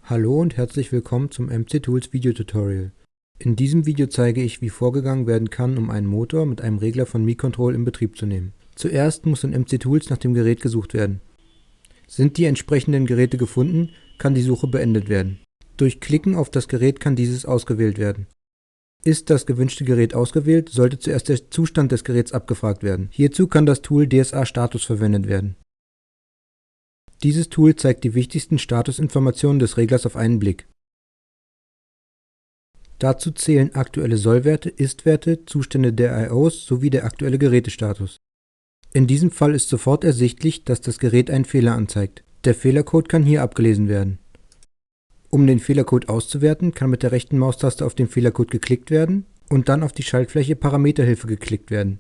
Hallo und herzlich willkommen zum MC-Tools Videotutorial. In diesem Video zeige ich, wie vorgegangen werden kann, um einen Motor mit einem Regler von Mi-Control in Betrieb zu nehmen. Zuerst muss in MC-Tools nach dem Gerät gesucht werden. Sind die entsprechenden Geräte gefunden, kann die Suche beendet werden. Durch Klicken auf das Gerät kann dieses ausgewählt werden. Ist das gewünschte Gerät ausgewählt, sollte zuerst der Zustand des Geräts abgefragt werden. Hierzu kann das Tool DSA Status verwendet werden. Dieses Tool zeigt die wichtigsten Statusinformationen des Reglers auf einen Blick. Dazu zählen aktuelle Sollwerte, Ist-Werte, Zustände der IOs sowie der aktuelle Gerätestatus. In diesem Fall ist sofort ersichtlich, dass das Gerät einen Fehler anzeigt. Der Fehlercode kann hier abgelesen werden. Um den Fehlercode auszuwerten, kann mit der rechten Maustaste auf den Fehlercode geklickt werden und dann auf die Schaltfläche Parameterhilfe geklickt werden.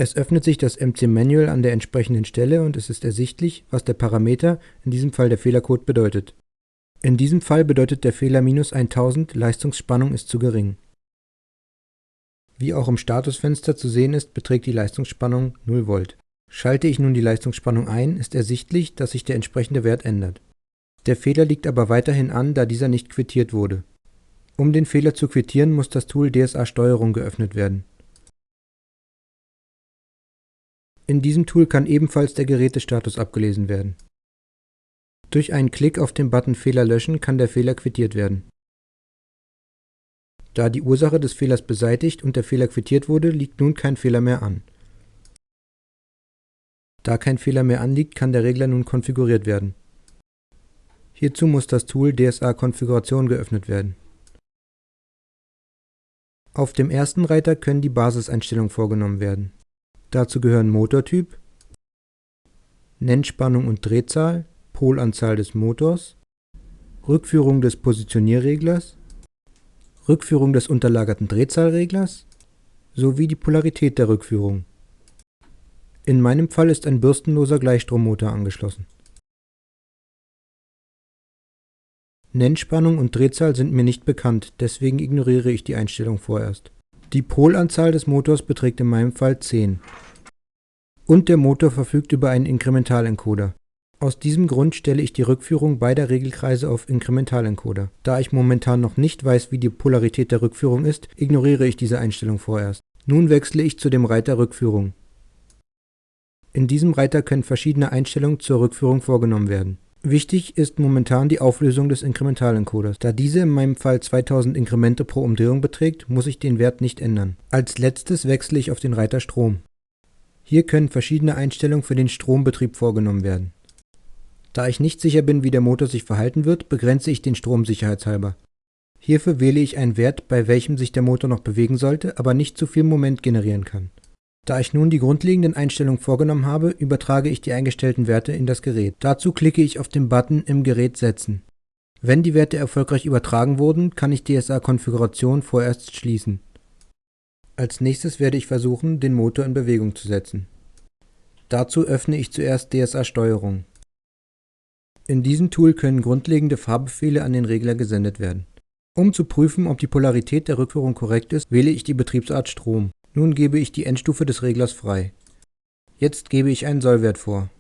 Es öffnet sich das MC-Manual an der entsprechenden Stelle und es ist ersichtlich, was der Parameter, in diesem Fall der Fehlercode, bedeutet. In diesem Fall bedeutet der Fehler -1000, Leistungsspannung ist zu gering. Wie auch im Statusfenster zu sehen ist, beträgt die Leistungsspannung 0 Volt. Schalte ich nun die Leistungsspannung ein, ist ersichtlich, dass sich der entsprechende Wert ändert. Der Fehler liegt aber weiterhin an, da dieser nicht quittiert wurde. Um den Fehler zu quittieren, muss das Tool DSA Steuerung geöffnet werden. In diesem Tool kann ebenfalls der Gerätestatus abgelesen werden. Durch einen Klick auf den Button Fehler löschen kann der Fehler quittiert werden. Da die Ursache des Fehlers beseitigt und der Fehler quittiert wurde, liegt nun kein Fehler mehr an. Da kein Fehler mehr anliegt, kann der Regler nun konfiguriert werden. Hierzu muss das Tool DSA Konfiguration geöffnet werden. Auf dem ersten Reiter können die Basiseinstellungen vorgenommen werden. Dazu gehören Motortyp, Nennspannung und Drehzahl, Polanzahl des Motors, Rückführung des Positionierreglers, Rückführung des unterlagerten Drehzahlreglers sowie die Polarität der Rückführung. In meinem Fall ist ein bürstenloser Gleichstrommotor angeschlossen. Nennspannung und Drehzahl sind mir nicht bekannt, deswegen ignoriere ich die Einstellung vorerst. Die Polanzahl des Motors beträgt in meinem Fall 10. Und der Motor verfügt über einen Inkrementalencoder. Aus diesem Grund stelle ich die Rückführung beider Regelkreise auf Inkrementalencoder. Da ich momentan noch nicht weiß, wie die Polarität der Rückführung ist, ignoriere ich diese Einstellung vorerst. Nun wechsle ich zu dem Reiter Rückführung. In diesem Reiter können verschiedene Einstellungen zur Rückführung vorgenommen werden. Wichtig ist momentan die Auflösung des Inkrementalenkoders. Da diese in meinem Fall 2000 Inkremente pro Umdrehung beträgt, muss ich den Wert nicht ändern. Als letztes wechsle ich auf den Reiter Strom. Hier können verschiedene Einstellungen für den Strombetrieb vorgenommen werden. Da ich nicht sicher bin, wie der Motor sich verhalten wird, begrenze ich den Strom sicherheitshalber. Hierfür wähle ich einen Wert, bei welchem sich der Motor noch bewegen sollte, aber nicht zu viel Moment generieren kann. Da ich nun die grundlegenden Einstellungen vorgenommen habe, übertrage ich die eingestellten Werte in das Gerät. Dazu klicke ich auf den Button im Gerät setzen. Wenn die Werte erfolgreich übertragen wurden, kann ich DSA Konfiguration vorerst schließen. Als nächstes werde ich versuchen, den Motor in Bewegung zu setzen. Dazu öffne ich zuerst DSA Steuerung. In diesem Tool können grundlegende Fahrbefehle an den Regler gesendet werden. Um zu prüfen, ob die Polarität der Rückführung korrekt ist, wähle ich die Betriebsart Strom. Nun gebe ich die Endstufe des Reglers frei. Jetzt gebe ich einen Sollwert vor.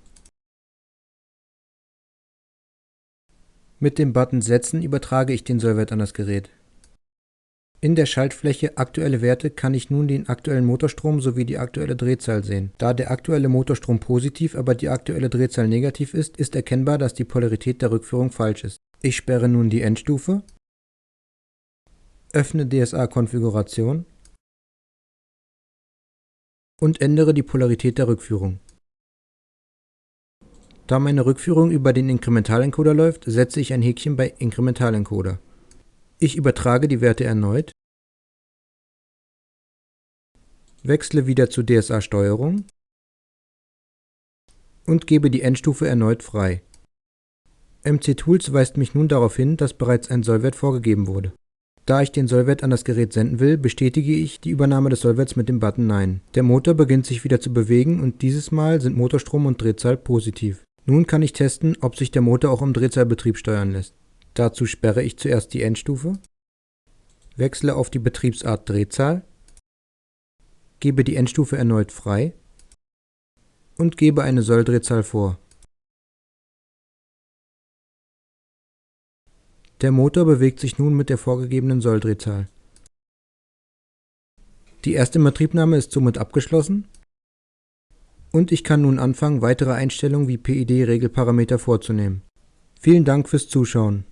Mit dem Button Setzen übertrage ich den Sollwert an das Gerät. In der Schaltfläche Aktuelle Werte kann ich nun den aktuellen Motorstrom sowie die aktuelle Drehzahl sehen. Da der aktuelle Motorstrom positiv, aber die aktuelle Drehzahl negativ ist, ist erkennbar, dass die Polarität der Rückführung falsch ist. Ich sperre nun die Endstufe, öffne DSA Konfiguration und ändere die Polarität der Rückführung. Da meine Rückführung über den Inkrementalencoder läuft, setze ich ein Häkchen bei Inkrementalencoder. Ich übertrage die Werte erneut, wechsle wieder zu DSA Steuerung und gebe die Endstufe erneut frei. MC-Tools weist mich nun darauf hin, dass bereits ein Sollwert vorgegeben wurde. Da ich den Sollwert an das Gerät senden will, bestätige ich die Übernahme des Sollwerts mit dem Button Nein. Der Motor beginnt sich wieder zu bewegen und dieses Mal sind Motorstrom und Drehzahl positiv. Nun kann ich testen, ob sich der Motor auch im Drehzahlbetrieb steuern lässt. Dazu sperre ich zuerst die Endstufe, wechsle auf die Betriebsart Drehzahl, gebe die Endstufe erneut frei und gebe eine Solldrehzahl vor. Der Motor bewegt sich nun mit der vorgegebenen Solldrehzahl. Die erste Inbetriebnahme ist somit abgeschlossen und ich kann nun anfangen, weitere Einstellungen wie PID-Regelparameter vorzunehmen. Vielen Dank fürs Zuschauen.